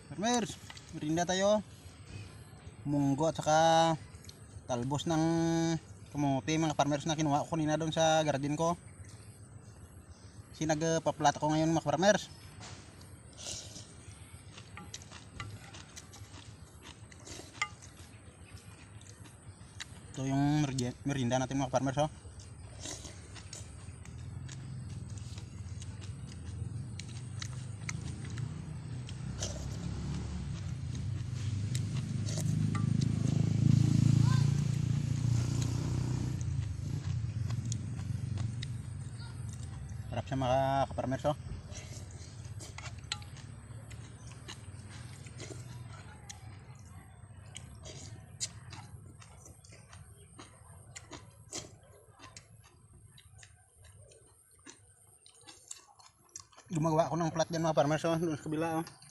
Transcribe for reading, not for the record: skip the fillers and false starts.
Farmers, merinda tayo. Munggo at saka talbos ng kamote mga farmers na kinuha ko kanina doon sa garden ko. Sinagpaplata ko ngayon mga farmers. Ito yung merinda natin mga farmers, oh. Harap siya mga kaparmers, oh. Gumagawa ako ng plat dyan mga farmers, oh. Doon sa kabila, oh.